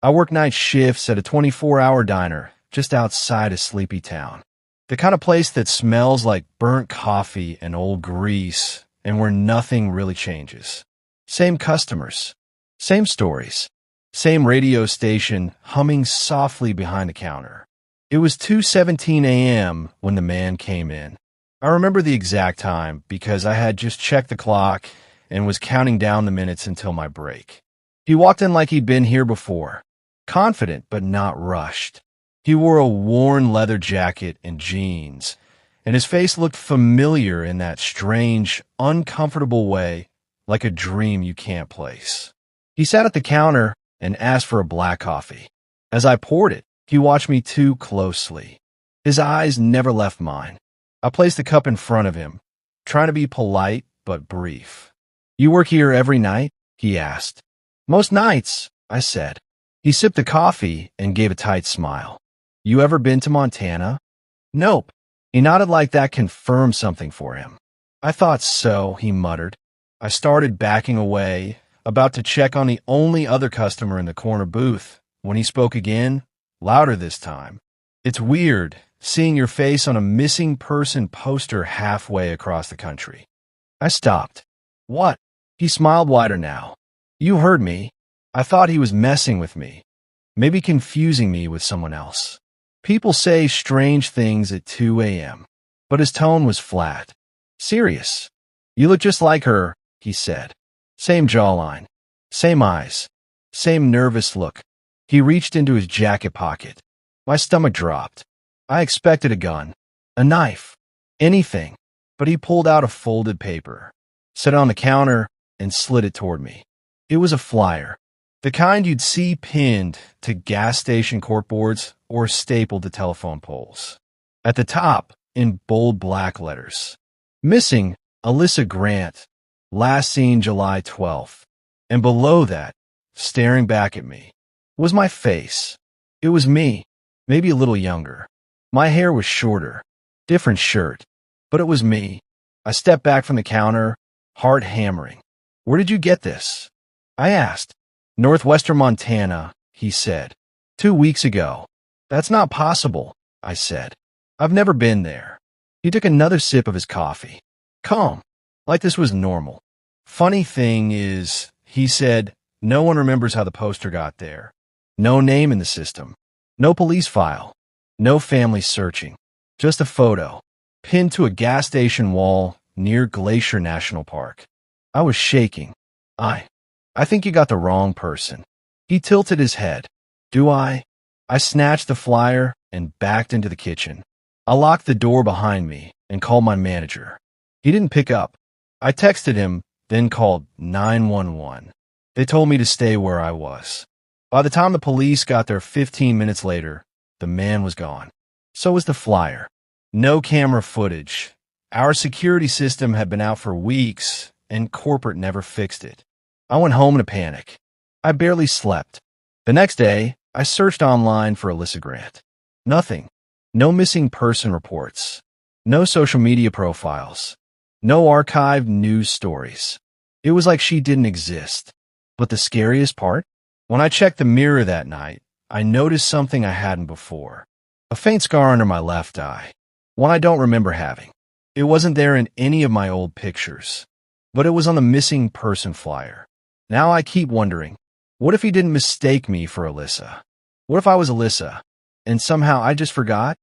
I work night shifts at a 24-hour diner just outside of Sleepy Town. The kind of place that smells like burnt coffee and old grease and where nothing really changes. Same customers, same stories, same radio station humming softly behind the counter. It was 2:17 a.m. when the man came in. I remember the exact time because I had just checked the clock and was counting down the minutes until my break. He walked in like he'd been here before, confident but not rushed. He wore a worn leather jacket and jeans, and his face looked familiar in that strange, uncomfortable way, like a dream you can't place. He sat at the counter and asked for a black coffee. As I poured it, he watched me too closely. His eyes never left mine. I placed the cup in front of him, trying to be polite but brief. "You work here every night?" he asked. "Most nights," I said. He sipped the coffee and gave a tight smile. "You ever been to Montana?" "Nope." He nodded like that confirmed something for him. "I thought so," he muttered. I started backing away, about to check on the only other customer in the corner booth, when he spoke again, louder this time. "It's weird, seeing your face on a missing person poster halfway across the country." I stopped. "What?" He smiled wider now. "You heard me. I thought he was messing with me, maybe confusing me with someone else. People say strange things at 2 a.m., but his tone was flat. Serious. "You look just like her," he said. Same jawline, same eyes, same nervous look. He reached into his jacket pocket. My stomach dropped. I expected a gun, a knife, anything, but he pulled out a folded paper, set it on the counter, and slid it toward me. It was a flyer, the kind you'd see pinned to gas station corkboards or stapled to telephone poles. At the top, in bold black letters, "Missing Alyssa Grant, last seen July 12th. And below that, staring back at me, was my face. It was me, maybe a little younger. My hair was shorter, different shirt, but it was me. I stepped back from the counter, heart hammering. "Where did you get this?" I asked. "Northwestern Montana," he said. 2 weeks ago." "That's not possible," I said. "I've never been there." He took another sip of his coffee. Calm, like this was normal. "Funny thing is," he said, "no one remembers how the poster got there. No name in the system. No police file. No family searching. Just a photo, pinned to a gas station wall near Glacier National Park." I was shaking. I think you got the wrong person." He tilted his head. "Do I?" I snatched the flyer and backed into the kitchen. I locked the door behind me and called my manager. He didn't pick up. I texted him, then called 911. They told me to stay where I was. By the time the police got there 15 minutes later, the man was gone. So was the flyer. No camera footage. Our security system had been out for weeks, and corporate never fixed it. I went home in a panic. I barely slept. The next day, I searched online for Alyssa Grant. Nothing. No missing person reports. No social media profiles. No archived news stories. It was like she didn't exist. But the scariest part? When I checked the mirror that night, I noticed something I hadn't before. A faint scar under my left eye. One I don't remember having. It wasn't there in any of my old pictures. But it was on the missing person flyer. Now I keep wondering, what if he didn't mistake me for Alyssa? What if I was Alyssa, and somehow I just forgot?